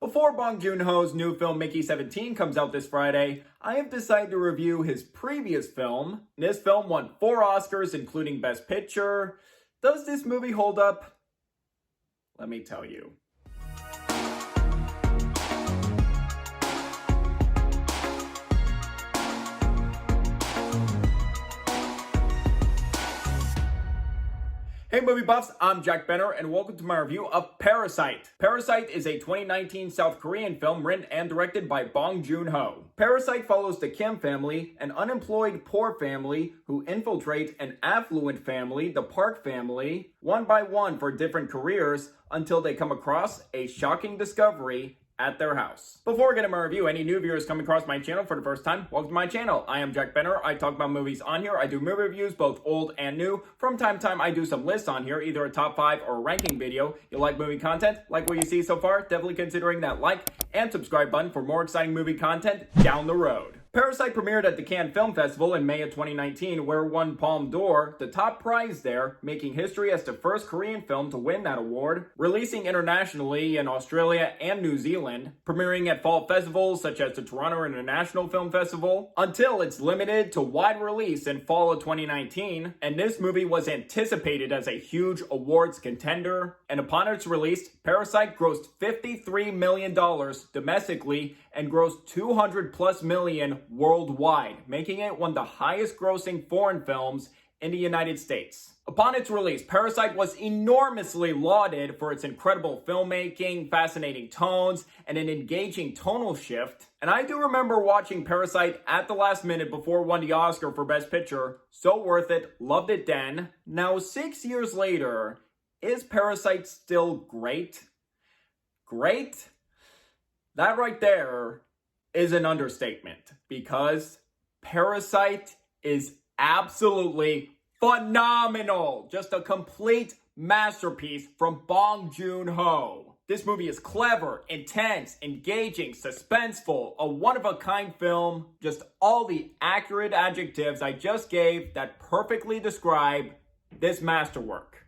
Before Bong Joon Ho's new film Mickey 17 comes out this Friday, I have decided to review his previous film. This film won 4 Oscars, including Best Picture. Does this movie hold up? Let me tell you. Hey movie buffs, I'm Jack Benner and welcome to my review of Parasite. Parasite is a 2019 South Korean film written and directed by Bong Joon Ho. Parasite follows the Kim family, an unemployed poor family who infiltrate an affluent family, the Park family, one by one for different careers until they come across a shocking discovery at their house. Before getting my review, any new viewers coming across my channel for the first time, welcome to my channel. I am Jack Benner. I talk about movies on here. I do movie reviews, both old and new. From time to time, I do some lists on here, either a top 5 or a ranking video. You like movie content? Like what you see so far? Definitely considering that like and subscribe button for more exciting movie content down the road. Parasite premiered at the Cannes Film Festival in May of 2019, where it won Palme d'Or, the top prize there, making history as the first Korean film to win that award, releasing internationally in Australia and New Zealand, premiering at fall festivals such as the Toronto International Film Festival, until its limited to wide release in fall of 2019, and this movie was anticipated as a huge awards contender, and upon its release, Parasite grossed $53 million domestically and grossed $200+ million worldwide, making it one of the highest grossing foreign films in the United States. Upon its release, Parasite was enormously lauded for its incredible filmmaking, fascinating tones, and an engaging tonal shift. And I do remember watching Parasite at the last minute before it won the Oscar for Best Picture. So worth it, loved it then. Now, 6 years later, is Parasite still great? Great? That right there is an understatement, because Parasite is absolutely phenomenal. Just a complete masterpiece from Bong Joon Ho. This movie is clever, intense, engaging, suspenseful, a one-of-a-kind film. Just all the accurate adjectives I just gave that perfectly describe this masterwork.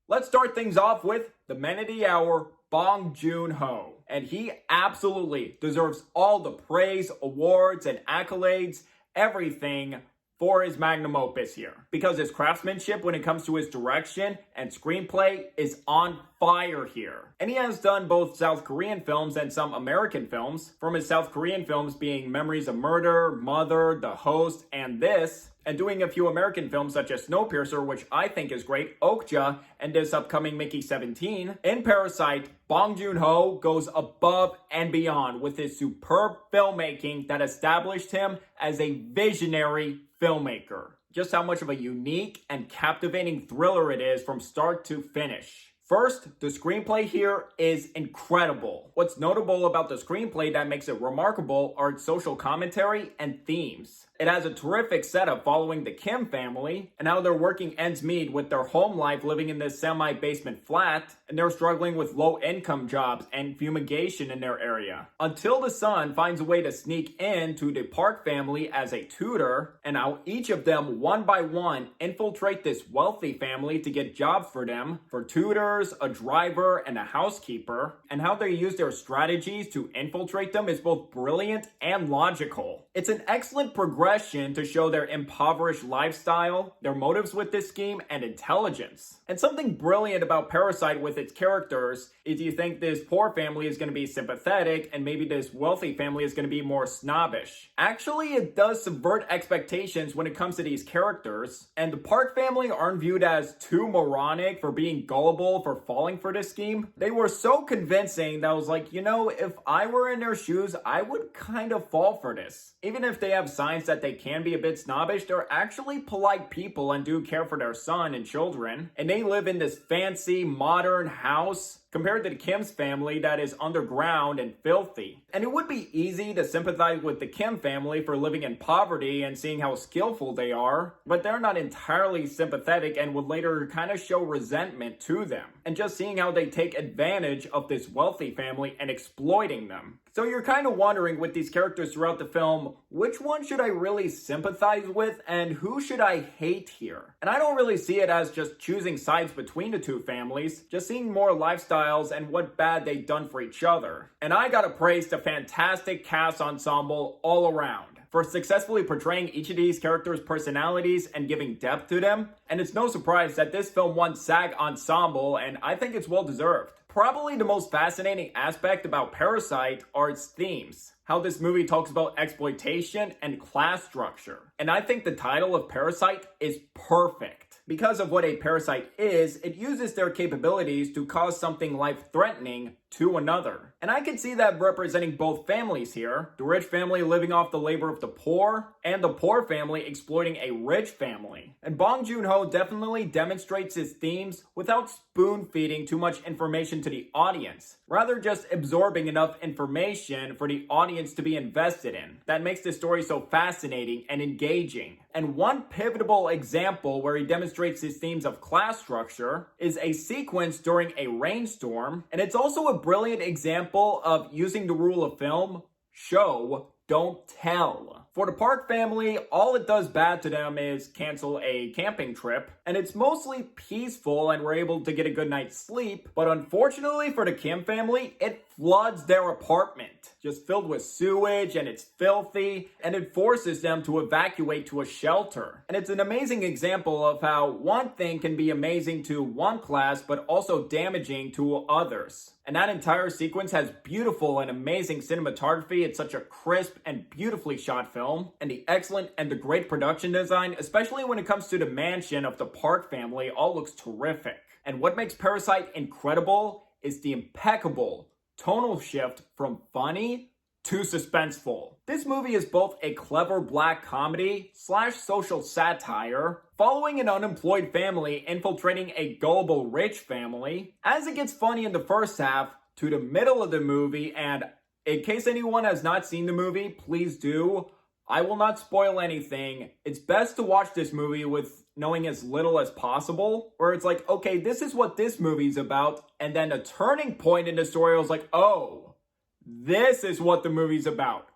Let's start things off with the man of the hour, Bong Joon Ho. And he absolutely deserves all the praise, awards, and accolades, everything for his magnum opus here. Because his craftsmanship when it comes to his direction and screenplay is on fire here. And he has done both South Korean films and some American films, from his South Korean films being Memories of Murder, Mother, The Host, and this, and doing a few American films such as Snowpiercer, which I think is great, Okja, and this upcoming Mickey 17. In Parasite, Bong Joon Ho goes above and beyond with his superb filmmaking that established him as a visionary filmmaker. Just how much of a unique and captivating thriller it is from start to finish. First, the screenplay here is incredible. What's notable about the screenplay that makes it remarkable are its social commentary and themes. It has a terrific setup following the Kim family and how they're working ends meet with their home life living in this semi-basement flat, and they're struggling with low-income jobs and fumigation in their area. Until the son finds a way to sneak into the Park family as a tutor, and how each of them one by one infiltrate this wealthy family to get jobs for them, for tutors, a driver, and a housekeeper, and how they use their strategies to infiltrate them is both brilliant and logical. It's an excellent progression to show their impoverished lifestyle, their motives with this scheme, and intelligence. And something brilliant about Parasite with its characters is you think this poor family is going to be sympathetic and maybe this wealthy family is going to be more snobbish. Actually, it does subvert expectations when it comes to these characters, and the Park family aren't viewed as too moronic for being gullible for falling for this scheme. They were so convincing that I was like, you know, if I were in their shoes, I would kind of fall for this. Even if they have signs that they can be a bit snobbish, they're actually polite people and do care for their son and children. And they live in this fancy, modern house compared to the Kim's family that is underground and filthy. And it would be easy to sympathize with the Kim family for living in poverty and seeing how skillful they are, but they're not entirely sympathetic and would later kind of show resentment to them. And just seeing how they take advantage of this wealthy family and exploiting them. So you're kind of wondering with these characters throughout the film, which one should I really sympathize with and who should I hate here? And I don't really see it as just choosing sides between the two families, just seeing more lifestyles and what bad they've done for each other. And I gotta praise the fantastic cast ensemble all around for successfully portraying each of these characters' personalities and giving depth to them. And it's no surprise that this film won SAG Ensemble, and I think it's well deserved. Probably the most fascinating aspect about Parasite are its themes. How this movie talks about exploitation and class structure. And I think the title of Parasite is perfect. Because of what a parasite is, it uses their capabilities to cause something life-threatening to another. And I can see that representing both families here. The rich family living off the labor of the poor, and the poor family exploiting a rich family. And Bong Joon Ho definitely demonstrates his themes without spoon-feeding too much information to the audience. Rather just absorbing enough information for the audience to be invested in. That makes the story so fascinating and engaging. And one pivotal example where he demonstrates his themes of class structure is a sequence during a rainstorm, and it's also a brilliant example of using the rule of film, show, don't tell. For the Park family, all it does bad to them is cancel a camping trip, and it's mostly peaceful and we're able to get a good night's sleep, but unfortunately for the Kim family, it floods their apartment, just filled with sewage and it's filthy, and it forces them to evacuate to a shelter. And it's an amazing example of how one thing can be amazing to one class, but also damaging to others. And that entire sequence has beautiful and amazing cinematography. It's such a crisp and beautifully shot film. And the excellent and the great production design, especially when it comes to the mansion of the Park family, all looks terrific. And what makes Parasite incredible is the impeccable tonal shift from funny to suspenseful. This movie is both a clever black comedy / social satire, following an unemployed family infiltrating a gullible rich family, as it gets funny in the first half to the middle of the movie. And in case anyone has not seen the movie, please do. I will not spoil anything. It's best to watch this movie with knowing as little as possible, where it's like, okay, this is what this movie's about, and then a turning point in the story was like, oh, this is what the movie's about.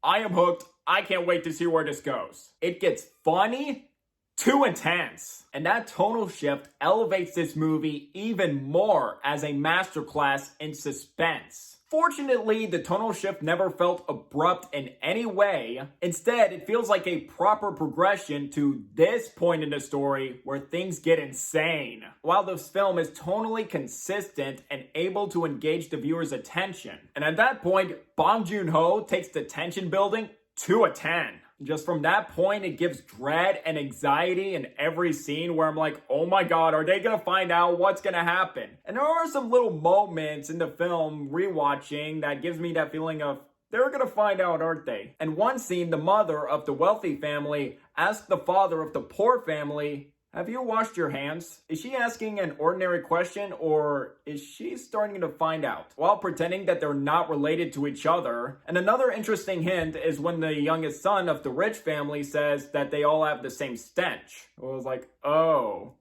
I am hooked. I can't wait to see where this goes. It gets funny to intense. And that tonal shift elevates this movie even more as a masterclass in suspense. Fortunately, the tonal shift never felt abrupt in any way. Instead, it feels like a proper progression to this point in the story where things get insane. While this film is tonally consistent and able to engage the viewer's attention. And at that point, Bong Joon Ho takes the tension building to a 10. Just from that point, it gives dread and anxiety in every scene where I'm like, oh my god, are they gonna find out what's gonna happen? And there are some little moments in the film rewatching that gives me that feeling of, they're gonna find out, aren't they? And one scene, the mother of the wealthy family asks the father of the poor family, have you washed your hands? Is she asking an ordinary question, or is she starting to find out? While pretending that they're not related to each other. And another interesting hint is when the youngest son of the rich family says that they all have the same stench. I was like, oh,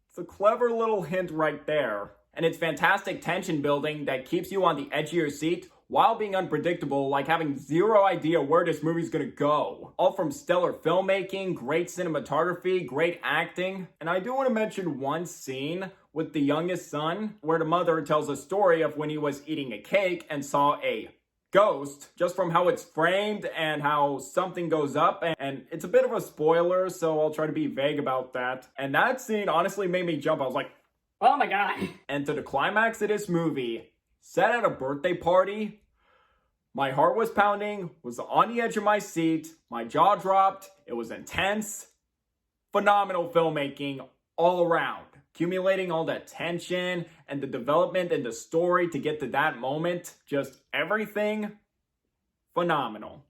it's a clever little hint right there. And it's fantastic tension building that keeps you on the edge of your seat while being unpredictable, like having zero idea where this movie's gonna go. All from stellar filmmaking, great cinematography, great acting. And I do want to mention one scene with the youngest son, where the mother tells a story of when he was eating a cake and saw a ghost, just from how it's framed and how something goes up. And it's a bit of a spoiler, so I'll try to be vague about that. And that scene honestly made me jump. I was like, oh my god. And to the climax of this movie, set at a birthday party, my heart was pounding, was on the edge of my seat, my jaw dropped, it was intense, phenomenal filmmaking all around. Accumulating all that tension and the development and the story to get to that moment, just everything phenomenal.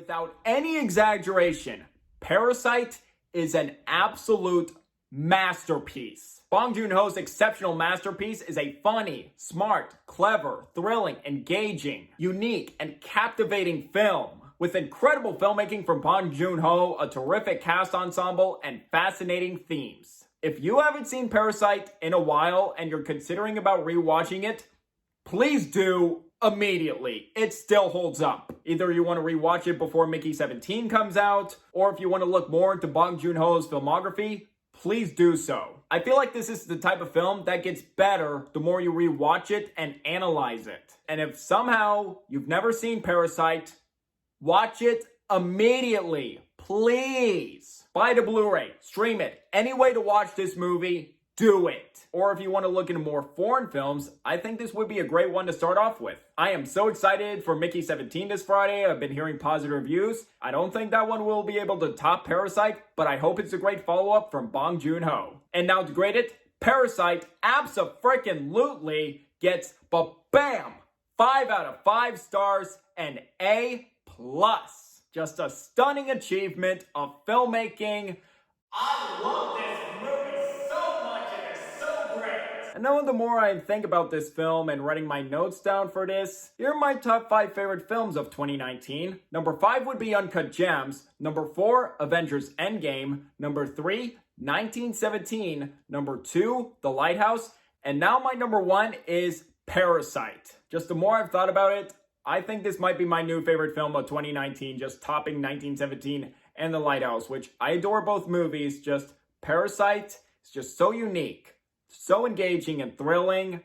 Without any exaggeration, Parasite is an absolute masterpiece. Bong Joon Ho's exceptional masterpiece is a funny, smart, clever, thrilling, engaging, unique, and captivating film. With incredible filmmaking from Bong Joon Ho, a terrific cast ensemble, and fascinating themes. If you haven't seen Parasite in a while and you're considering about rewatching it, please do immediately. It still holds up. Either you want to rewatch it before Mickey 17 comes out, or if you want to look more into Bong Joon Ho's filmography, please do so. I feel like this is the type of film that gets better the more you rewatch it and analyze it. And if somehow you've never seen Parasite, watch it immediately, please. Buy the Blu-ray, stream it. Any way to watch this movie, do it. Or if you want to look into more foreign films, I think this would be a great one to start off with. I am so excited for Mickey 17 this Friday. I've been hearing positive reviews. I don't think that one will be able to top Parasite, but I hope it's a great follow-up from Bong Joon Ho. And now to grade it, Parasite abso-freaking-lutely gets bam! 5 out of 5 stars and A+. Just a stunning achievement of filmmaking. I love this movie so much and it's so great. And now the more I think about this film and writing my notes down for this, here are my top 5 favorite films of 2019. Number 5 would be Uncut Gems. Number 4, Avengers Endgame. Number 3, 1917. Number 2, The Lighthouse. And now my number 1 is Parasite. Just the more I've thought about it, I think this might be my new favorite film of 2019, just topping 1917 and The Lighthouse, which I adore both movies. Just Parasite is just so unique, so engaging and thrilling.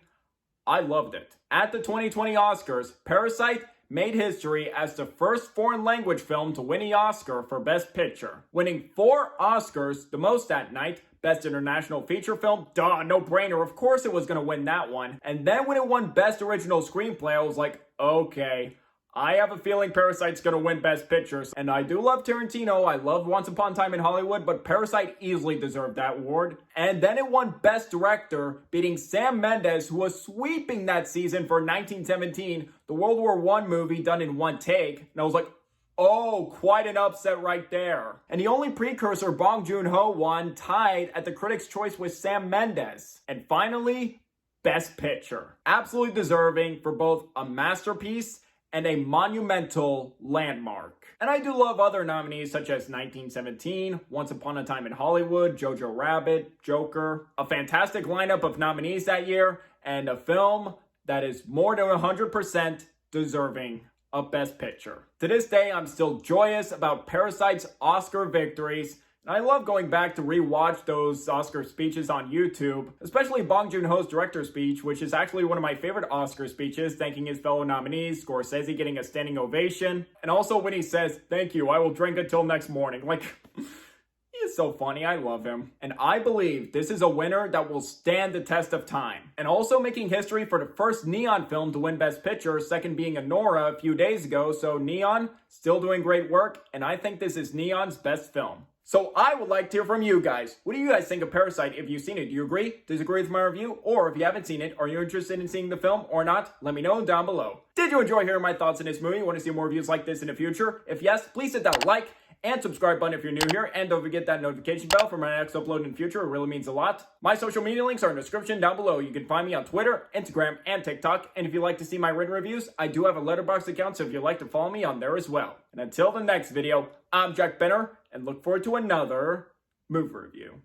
I loved it. At the 2020 Oscars, Parasite made history as the first foreign language film to win the Oscar for Best Picture, winning 4 Oscars, the most that night. Best International Feature Film, duh, no brainer, of course it was gonna win that one. And then when it won Best Original Screenplay, I was like, okay, I have a feeling Parasite's gonna win Best Pictures. And I do love Tarantino, I love Once Upon a Time in Hollywood, but Parasite easily deserved that award. And then it won Best Director, beating Sam Mendes, who was sweeping that season for 1917, the World War I movie done in one take. And I was like, oh, quite an upset right there. And the only precursor Bong Joon Ho won tied at the Critics' Choice with Sam Mendes. And finally, Best Picture. Absolutely deserving for both a masterpiece and a monumental landmark. And I do love other nominees such as 1917, Once Upon a Time in Hollywood, Jojo Rabbit, Joker. A fantastic lineup of nominees that year, and a film that is more than 100% deserving of Best Picture. To this day, I'm still joyous about Parasite's Oscar victories, and I love going back to rewatch those Oscar speeches on YouTube, especially Bong Joon Ho's director's speech, which is actually one of my favorite Oscar speeches, thanking his fellow nominees, Scorsese getting a standing ovation, and also when he says, "Thank you, I will drink until next morning." Like, he is so funny, I love him. And I believe this is a winner that will stand the test of time. And also making history for the first Neon film to win Best Picture, second being Anora a few days ago, so Neon still doing great work, and I think this is Neon's best film. So I would like to hear from you guys. What do you guys think of Parasite if you've seen it? Do you agree, disagree with my review? Or if you haven't seen it, are you interested in seeing the film or not? Let me know down below. Did you enjoy hearing my thoughts on this movie? Want to see more reviews like this in the future? If yes, please hit that like and subscribe button if you're new here, and don't forget that notification bell for my next upload in the future. It really means a lot. My social media links are in the description down below. You can find me on Twitter, Instagram, and TikTok. And if you like to see my written reviews, I do have a Letterboxd account, so if you'd like to follow me on there as well. And until the next video, I'm Jack Benner, and look forward to another movie review.